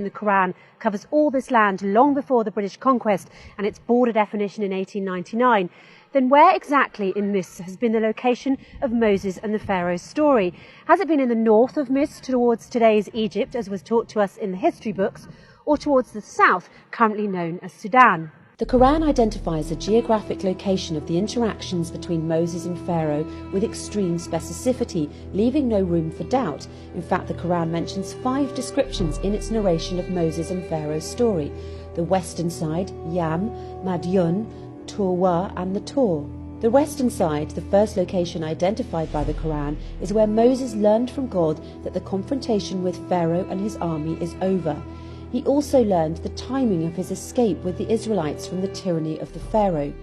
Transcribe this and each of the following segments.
The Quran covers all this land long before the British conquest and its border definition in 1899, then where exactly in Misr has been the location of Moses and the Pharaoh's story? Has it been in the north of Misr towards today's Egypt, as was taught to us in the history books, or towards the south, currently known as Sudan? The Quran identifies the geographic location of the interactions between Moses and Pharaoh with extreme specificity, leaving no room for doubt. In fact, the Quran mentions 5 descriptions in its narration of Moses and Pharaoh's story: the western side, Yam, Madyun, Turwa and the Tor. The western side, the first location identified by the Quran, is where Moses learned from God that the confrontation with Pharaoh and his army is over. He also learned the timing of his escape with the Israelites from the tyranny of the Pharaoh.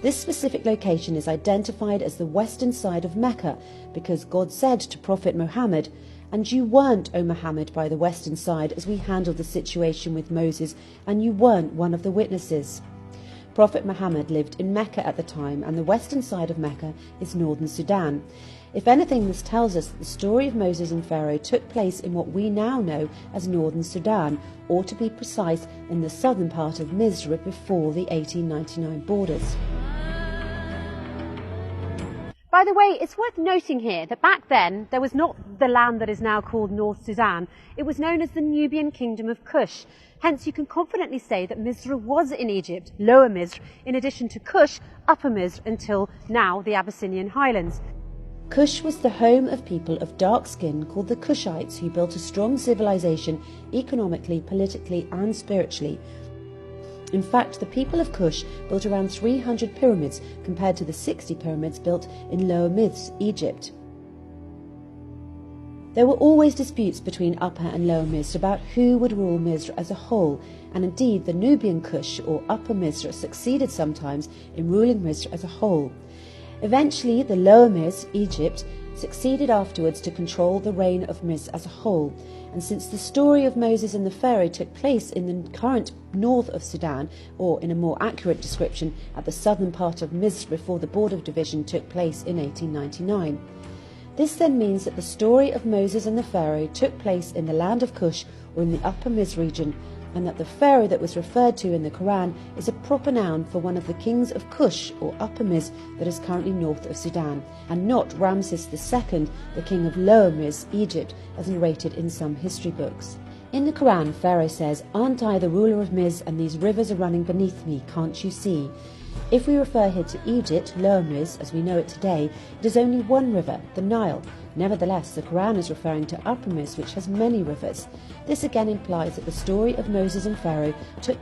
This specific location is identified as the western side of Mecca because God said to Prophet Muhammad, "And you weren't, O Muhammad, by the western side as we handled the situation with Moses, and you weren't one of the witnesses." Prophet Muhammad lived in Mecca at the time, and the western side of Mecca is northern Sudan. If anything, this tells us that the story of Moses and Pharaoh took place in what we now know as northern Sudan, or to be precise, in the southern part of Misr before the 1899 borders. By the way, it's worth noting here that back then there was not the land that is now called North Sudan. It was known as the Nubian Kingdom of Kush. Hence you can confidently say that Misr was in Egypt, Lower Misr, in addition to Kush, Upper Misr, until now the Abyssinian highlands. Kush was the home of people of dark skin called the Kushites, who built a strong civilization economically, politically and spiritually. In fact, the people of Kush built around 300 pyramids compared to the 60 pyramids built in Lower Misr, Egypt. There were always disputes between Upper and Lower Misr about who would rule Misr as a whole, and indeed the Nubian Kush or Upper Misr succeeded sometimes in ruling Misr as a whole. Eventually, the Lower Misr, Egypt, succeeded afterwards to control the reign of Misr as a whole. And since the story of Moses and the Pharaoh took place in the current north of Sudan, or in a more accurate description, at the southern part of Misr before the border division took place in 1899. This then means that the story of Moses and the Pharaoh took place in the land of Kush, or in the Upper Misr region, and that the Pharaoh that was referred to in the Quran is a proper noun for one of the kings of Kush, or Upper Misr, that is currently north of Sudan, and not Ramses II, the king of Lower Misr, Egypt, as narrated in some history books. In the Quran, Pharaoh says, "Aren't I the ruler of Misr, and these rivers are running beneath me, can't you see?" If we refer here to Egypt, Lower Misr, as we know it today, it is only one river, the Nile. Nevertheless, the Quran is referring to Upper Misr, which has many rivers. This again implies that the story of Moses and Pharaoh took